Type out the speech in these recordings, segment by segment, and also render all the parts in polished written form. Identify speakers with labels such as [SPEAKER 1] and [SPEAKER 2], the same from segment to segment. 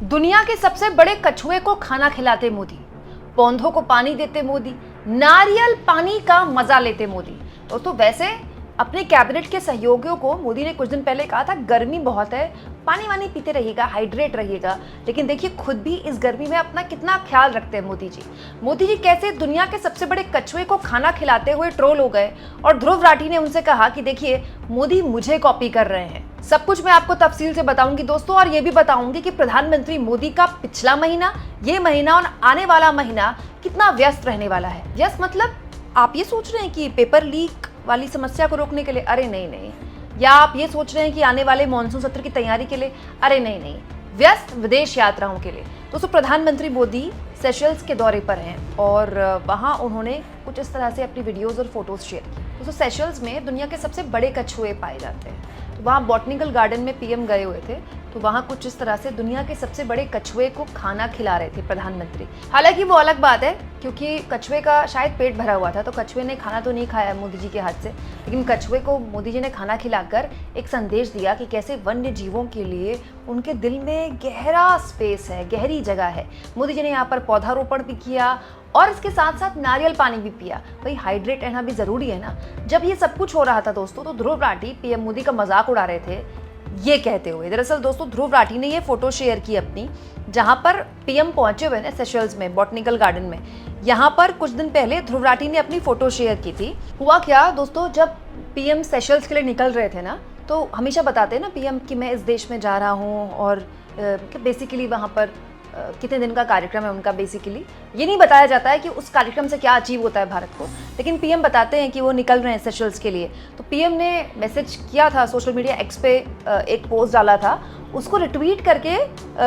[SPEAKER 1] दुनिया के सबसे बड़े कछुए को खाना खिलाते मोदी, पौधों को पानी देते मोदी, नारियल पानी का मजा लेते मोदी। दोस्तों वैसे अपने कैबिनेट के सहयोगियों को मोदी ने कुछ दिन पहले कहा था गर्मी बहुत है, पानी वानी पीते रहिएगा, हाइड्रेट रहिएगा। लेकिन देखिए खुद भी इस गर्मी में अपना कितना ख्याल रखते हैं मोदी जी। मोदी जी कैसे दुनिया के सबसे बड़े कछुए को खाना खिलाते हुए ट्रोल हो गए और ध्रुव राठी ने उनसे कहा कि देखिए मोदी मुझे कॉपी कर रहे हैं। सब कुछ मैं आपको तफसील से बताऊंगी दोस्तों, और ये भी बताऊंगी कि प्रधानमंत्री मोदी का पिछला महीना, ये महीना और आने वाला महीना कितना व्यस्त रहने वाला है। व्यस्त मतलब आप ये सोच रहे हैं कि पेपर लीक वाली समस्या को रोकने के लिए? अरे नहीं नहीं। या आप ये सोच रहे हैं कि आने वाले मॉनसून सत्र की तैयारी के लिए? अरे नहीं नहीं। व्यस्त विदेश यात्राओं के लिए। दोस्तों प्रधानमंत्री मोदी सेशल्स के दौरे पर हैं और वहाँ उन्होंने कुछ इस तरह से अपनी वीडियोस और फोटोज शेयर की। दोस्तों सेशल्स में दुनिया के सबसे बड़े कछुए पाए जाते हैं। तो वहाँ बॉटनिकल गार्डन में पीएम गए हुए थे, तो वहाँ कुछ इस तरह से दुनिया के सबसे बड़े कछुए को खाना खिला रहे थे प्रधानमंत्री। हालांकि वो अलग बात है क्योंकि कछुए का शायद पेट भरा हुआ था, तो कछुए ने खाना तो नहीं खाया मोदी जी के हाथ से, लेकिन कछुए को मोदी जी ने खाना खिलाकर एक संदेश दिया कि कैसे वन्य जीवों के लिए उनके दिल में गहरा स्पेस है, गहरी जगह है। मोदी जी ने यहाँ पर पौधारोपण भी किया और इसके साथ साथ नारियल पानी भी पिया। भाई हाइड्रेट रहना भी जरूरी है ना। जब ये सब कुछ हो रहा था दोस्तों, तो ध्रुव राठी पीएम मोदी का मजाक उड़ा रहे थे ये कहते हुए। दरअसल दोस्तों ध्रुव राठी ने ये फोटो शेयर की अपनी, जहां पर पीएम पहुंचे हुए हैं सेशल्स में बॉटनिकल गार्डन में। यहाँ पर कुछ दिन पहले ध्रुव राठी ने अपनी फोटो शेयर की थी। हुआ क्या दोस्तों, जब पीएम सेशल्स के लिए निकल रहे थे ना, तो हमेशा बताते हैं ना पीएम कि मैं इस देश में जा रहा हूँ और बेसिकली वहाँ पर कितने दिन का कार्यक्रम है उनका। बेसिकली ये नहीं बताया जाता है कि उस कार्यक्रम से क्या अचीव होता है भारत को, लेकिन पीएम बताते हैं कि वो निकल रहे हैं सेशल्स के लिए। तो पीएम ने मैसेज किया था सोशल मीडिया एक्स पे, एक पोस्ट डाला था, उसको रिट्वीट करके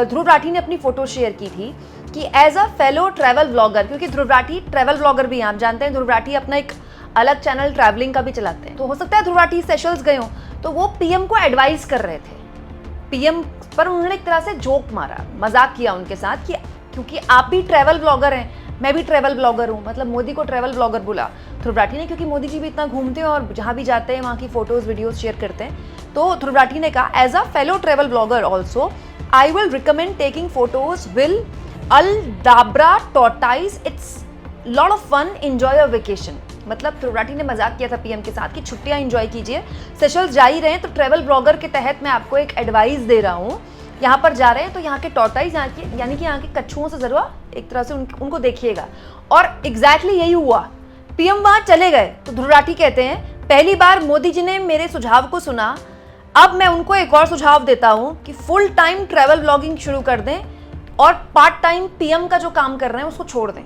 [SPEAKER 1] ध्रुव राठी ने अपनी फोटो शेयर की थी कि as a fellow travel blogger, क्योंकि ध्रुव राठी ट्रैवल ब्लॉगर भी हैं, आप जानते हैं ध्रुव राठी अपना एक अलग चैनल ट्रैवलिंग का भी चलाते हैं। तो हो सकता है ध्रुव राठी सेशल्स गए हों, तो वो पीएम को एडवाइस कर रहे थे। पीएम पर उन्होंने एक तरह से जोक मारा, मजाक किया उनके साथ कि क्योंकि आप भी ट्रैवल ब्लॉगर हैं, मैं भी ट्रैवल ब्लॉगर हूँ, मतलब मोदी को ट्रैवल ब्लॉगर बोला ध्रुव राठी ने, क्योंकि मोदी जी भी इतना घूमते हैं और जहाँ भी जाते हैं वहाँ की फोटोज वीडियोज शेयर करते हैं। तो ध्रुव राठी ने कहा as a fellow travel blogger also I will recommend taking photos with Aldabra tortoise, it's lot of fun, enjoy your vacation. मतलब ध्रुव राठी ने मजाक किया था पीएम के साथ कि छुट्टियां एंजॉय कीजिए, सेशल्स जा ही रहे हैं तो ट्रैवल ब्लॉगर के तहत मैं आपको एक एडवाइस दे रहा हूँ। यहाँ पर जा रहे हैं तो यहाँ के टॉर्टाइज, यानी कि यहाँ के कछुओं से जरूर एक तरह से उनको देखिएगा। और एग्जैक्टली यही हुआ, पीएम वहाँ चले गए। तो ध्रुव राठी कहते हैं पहली बार मोदी जी ने मेरे सुझाव को सुना, अब मैं उनको एक और सुझाव देता हूँ कि फुल टाइम ट्रैवल ब्लॉगिंग शुरू कर दें और पार्ट टाइम पीएम का जो काम कर रहे हैं उसको छोड़ दें।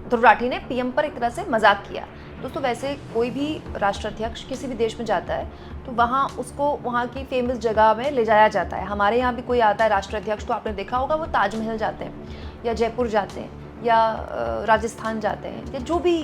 [SPEAKER 1] ध्रुव राठी ने पीएम पर एक तरह से मजाक किया। दोस्तों वैसे कोई भी राष्ट्राध्यक्ष किसी भी देश में जाता है तो वहाँ उसको वहाँ की फेमस जगह में ले जाया जाता है। हमारे यहाँ भी कोई आता है राष्ट्राध्यक्ष तो आपने देखा होगा वो ताजमहल जाते हैं या जयपुर जाते हैं या राजस्थान जाते हैं, या जो भी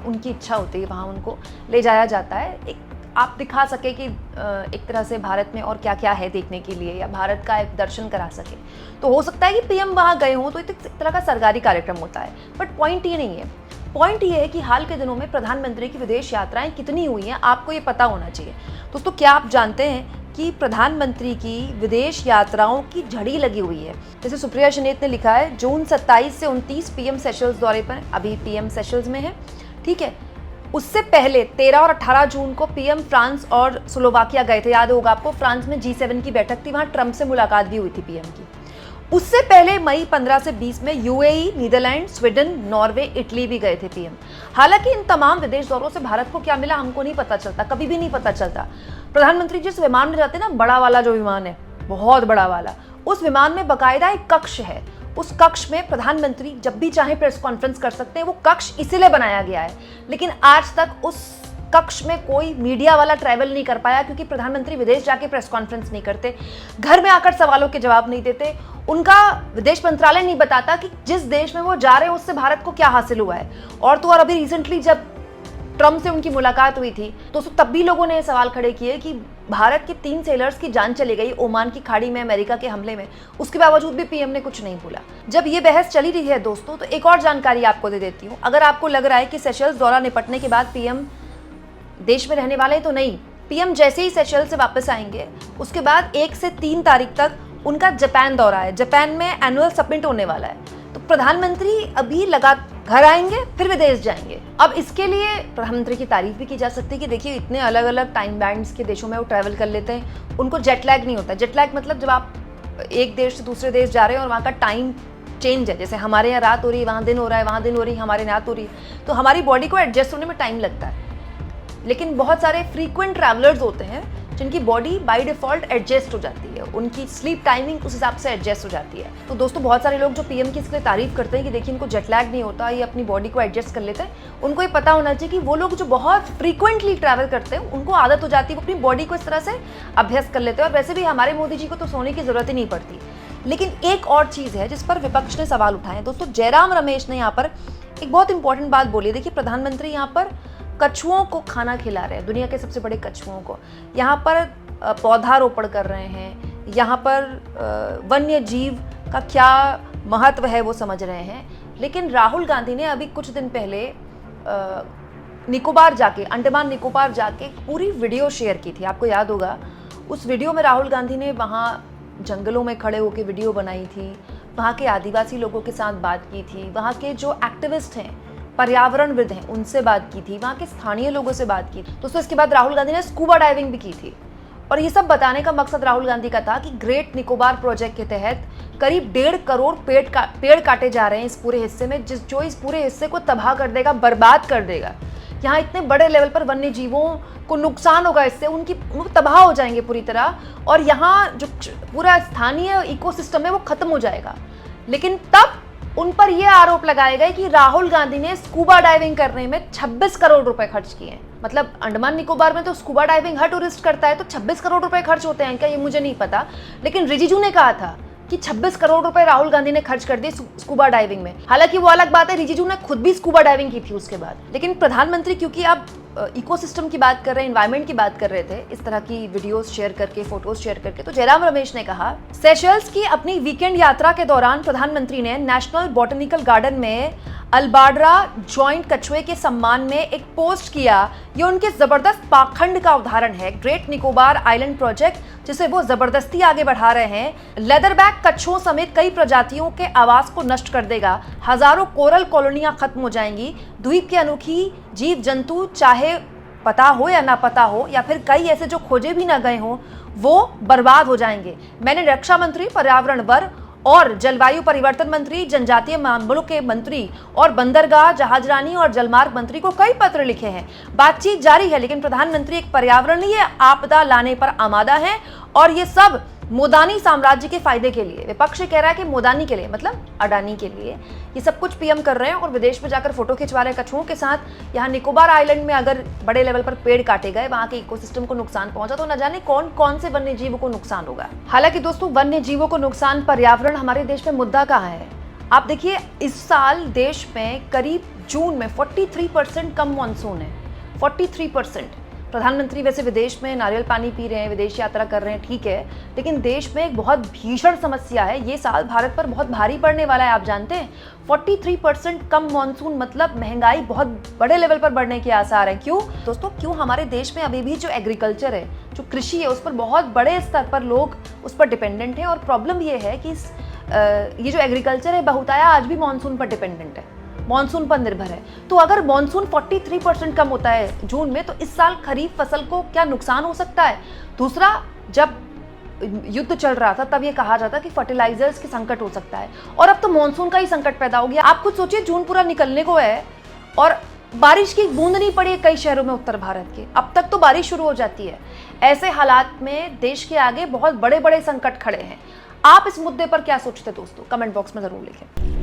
[SPEAKER 1] उनकी इच्छा होती है वहाँ उनको ले जाया जाता है, एक आप दिखा सके कि एक तरह से भारत में और क्या क्या है देखने के लिए, या भारत का एक दर्शन करा सके। तो हो सकता है कि पीएम वहाँ गए हों तो एक तरह का सरकारी कार्यक्रम होता है, बट पॉइंट ये नहीं है। पॉइंट ये है कि हाल के दिनों में प्रधानमंत्री की विदेश यात्राएं कितनी हुई हैं, आपको ये पता होना चाहिए। दोस्तों क्या आप जानते हैं कि प्रधानमंत्री की विदेश यात्राओं की झड़ी लगी हुई है? जैसे सुप्रिया शनेत ने लिखा है जून 27 से 29 पीएम सेशल्स दौरे पर, अभी पीएम सेशल्स में है, ठीक है। उससे पहले 13 और 18 जून को पीएम फ्रांस और स्लोवाकिया गए थे, याद होगा आपको, फ्रांस में G7 की बैठक थी, वहाँ ट्रंप से मुलाकात भी हुई थी पीएम की। उससे पहले मई 15 से 20 में UAE, Netherlands, Sweden, Norway, Italy भी गए थे पीएम। हालांकि इन तमाम विदेश दौरों से भारत को क्या मिला हमको नहीं पता चलता, कभी भी नहीं पता चलता। प्रधानमंत्री जिस विमान में जाते हैं ना, बड़ा वाला जो विमान है, बहुत बड़ा वाला, उस विमान में बाकायदा एक कक्ष है। उस कक्ष में प्रधानमंत्री जब भी चाहे प्रेस कॉन्फ्रेंस कर सकते हैं। वो कक्ष इसीलिए बनाया गया है, लेकिन आज तक उस कक्ष में कोई मीडिया वाला ट्रैवल नहीं कर पाया, क्योंकि प्रधानमंत्री विदेश जाके प्रेस कॉन्फ्रेंस नहीं करते, घर में आकर सवालों के जवाब नहीं देते, उनका विदेश मंत्रालय नहीं बताता कि जिस देश में वो जा रहे हैं उससे भारत को क्या हासिल हुआ है। और तो और अभी रिसेंटली जब ट्रंप से उनकी मुलाकात हुई थी तो तब भी लोगों ने सवाल खड़े किए कि भारत के 3 सेलर्स की जान चली गई ओमान की खाड़ी में अमेरिका के हमले में, उसके बावजूद भी पीएम ने कुछ नहीं बोला। जब ये बहस चली रही है दोस्तों, तो एक और जानकारी आपको दे देती हूँ। अगर आपको लग रहा है कि सेशल्स दौरा निपटने के बाद पीएम देश में रहने वाले, तो नहीं, पीएम जैसे ही सेशल्स से वापस आएंगे उसके बाद 1 से 3 तारीख तक उनका जापान दौरा है, जापान में एनुअल समिट होने वाला है, तो प्रधानमंत्री अभी घर आएंगे फिर विदेश जाएंगे। अब इसके लिए प्रधानमंत्री की तारीफ भी की जा सकती है कि देखिए इतने अलग अलग टाइम बैंड्स के देशों में वो ट्रैवल कर लेते हैं, उनको जेट लैग नहीं होता। जेट लैग मतलब जब आप एक देश से दूसरे देश जा रहे हैं और वहाँ का टाइम चेंज है, जैसे हमारे यहाँ रात हो रही है वहाँ दिन हो रहा है, वहाँ दिन हो रही है हमारे यहाँ रात हो रही है, तो हमारी बॉडी को एडजस्ट होने में टाइम लगता है। लेकिन बहुत सारे फ्रीक्वेंट ट्रैवलर्स होते हैं जिनकी बॉडी बाय डिफ़ॉल्ट एडजस्ट हो जाती है, उनकी स्लीप टाइमिंग उस हिसाब से एडजस्ट हो जाती है। तो दोस्तों बहुत सारे लोग जो पीएम की इसके लिए तारीफ करते हैं कि देखिए इनको जेट लैग नहीं होता, ये अपनी बॉडी को एडजस्ट कर लेते हैं, उनको ये पता होना चाहिए कि वो लोग जो बहुत फ्रीक्वेंटली ट्रैवल करते हैं उनको आदत हो जाती है, वो अपनी बॉडी को इस तरह से अभ्यस्त कर लेते हैं। और वैसे भी हमारे मोदी जी को तो सोने की ज़रूरत ही नहीं पड़ती। लेकिन एक और चीज़ है जिस पर विपक्ष ने सवाल उठाए हैं दोस्तों। जयराम रमेश ने यहाँ पर एक बहुत इंपॉर्टेंट बात बोली है। देखिए प्रधानमंत्री यहाँ पर कछुओं को खाना खिला रहे हैं, दुनिया के सबसे बड़े कछुओं को, यहाँ पर पौधारोपण कर रहे हैं, यहाँ पर वन्य जीव का क्या महत्व है वो समझ रहे हैं। लेकिन राहुल गांधी ने अभी कुछ दिन पहले निकोबार जाके, अंडमान निकोबार जाके पूरी वीडियो शेयर की थी। आपको याद होगा उस वीडियो में राहुल गांधी ने वहाँ जंगलों में खड़े होकर वीडियो बनाई थी, वहाँ के आदिवासी लोगों के साथ बात की थी, वहाँ के जो एक्टिविस्ट हैं, पर्यावरणविद हैं, उनसे बात की थी, वहाँ के स्थानीय लोगों से बात की। दोस्तों इसके बाद राहुल गांधी ने स्कूबा डाइविंग भी की थी। और ये सब बताने का मकसद राहुल गांधी का था कि ग्रेट निकोबार प्रोजेक्ट के तहत करीब 1.5 करोड़ पेड़ काटे जा रहे हैं इस पूरे हिस्से में, जो इस पूरे हिस्से को तबाह कर देगा, बर्बाद कर देगा। यहाँ इतने बड़े लेवल पर वन्य जीवों को नुकसान होगा, इससे वो तबाह हो जाएंगे पूरी तरह, और यहाँ जो पूरा स्थानीय इकोसिस्टम है वो खत्म हो जाएगा। लेकिन तब उन पर यह आरोप लगाए गए कि राहुल गांधी ने स्कूबा डाइविंग करने में 26 करोड़ रुपए खर्च किए हैं। मतलब अंडमान निकोबार में तो स्कूबा डाइविंग हर टूरिस्ट करता है, तो 26 करोड़ रुपए खर्च होते हैं क्या, ये मुझे नहीं पता। लेकिन रिजिजू ने कहा था कि 26 करोड़ रुपए राहुल गांधी ने खर्च कर दिए स्कूबा डाइविंग में। हालांकि वो अलग बात है, रिजिजू ने खुद भी स्कूबा डाइविंग की थी उसके बाद। लेकिन प्रधानमंत्री क्योंकि आप इकोसिस्टम की बात कर रहे हैं, एनवायरनमेंट की बात कर रहे थे, इस तरह की वीडियोस शेयर करके, फोटोज शेयर करके, तो जयराम रमेश ने कहा सेशल्स की अपनी वीकेंड यात्रा के दौरान प्रधानमंत्री ने नेशनल बॉटनिकल गार्डन में अल्बाड्रा जॉइंट कछुए के सम्मान में एक पोस्ट किया। ये उनके जबरदस्त पाखंड का उदाहरण है। ग्रेट निकोबार आइलैंड प्रोजेक्ट जिसे वो जबरदस्ती आगे बढ़ा रहे हैं, लेदरबैक कछुओं समेत कई प्रजातियों के आवास को नष्ट कर देगा। हजारों कोरल कॉलोनियां खत्म हो जाएंगी। द्वीप के अनोखी जीव जंतु, चाहे पता हो या ना पता हो, या फिर कई ऐसे जो खोजे भी ना गए हों, वो बर्बाद हो जाएंगे। मैंने रक्षा मंत्री, पर्यावरण, वन और जलवायु परिवर्तन मंत्री, जनजातीय मामलों के मंत्री और बंदरगाह, जहाजरानी और जलमार्ग मंत्री को कई पत्र लिखे हैं। बातचीत जारी है, लेकिन प्रधानमंत्री एक पर्यावरणीय आपदा लाने पर आमादा हैं, और ये सब मोदानी साम्राज्य के फायदे के लिए। विपक्ष कह रहा है कि मोदानी के लिए मतलब अडानी के लिए ये सब कुछ पीएम कर रहे हैं, और विदेश में जाकर फोटो खिंचवा रहे हैं कछुओं के साथ। यहाँ निकोबार आइलैंड में अगर बड़े लेवल पर पेड़ काटे गए, वहाँ के इकोसिस्टम को नुकसान पहुंचा, तो न जाने कौन कौन से वन्य जीवों को नुकसान होगा। हालांकि दोस्तों वन्य जीवों को नुकसान, पर्यावरण हमारे देश में मुद्दा कहाँ है। आप देखिए इस साल देश में करीब जून में 43% कम मानसून है, 43%। प्रधानमंत्री वैसे विदेश में नारियल पानी पी रहे हैं, विदेश यात्रा कर रहे हैं, ठीक है, लेकिन देश में एक बहुत भीषण समस्या है। ये साल भारत पर बहुत भारी पड़ने वाला है, आप जानते हैं। 43% कम मानसून मतलब महंगाई बहुत बड़े लेवल पर बढ़ने के आसार हैं। क्यों दोस्तों, क्यों हमारे देश में अभी भी जो एग्रीकल्चर है, जो कृषि है, उस पर बहुत बड़े स्तर पर लोग उस पर डिपेंडेंट हैं। और प्रॉब्लम ये है कि ये जो एग्रीकल्चर है बहुताया आज भी मानसून पर डिपेंडेंट है, मानसून पर निर्भर है। तो अगर मानसून 43% कम होता है जून में, तो इस साल खरीफ फसल को क्या नुकसान हो सकता है। दूसरा, जब युद्ध चल रहा था तब ये कहा जाता कि फर्टिलाइजर्स की संकट हो सकता है, और अब तो मानसून का ही संकट पैदा हो गया। आप खुद सोचिए, जून पूरा निकलने को है और बारिश की बूंद नहीं पड़ी है कई शहरों में उत्तर भारत के। अब तक तो बारिश शुरू हो जाती है। ऐसे हालात में देश के आगे बहुत बड़े बड़े संकट खड़े हैं। आप इस मुद्दे पर क्या सोचते दोस्तों, कमेंट बॉक्स में जरूर लिखें।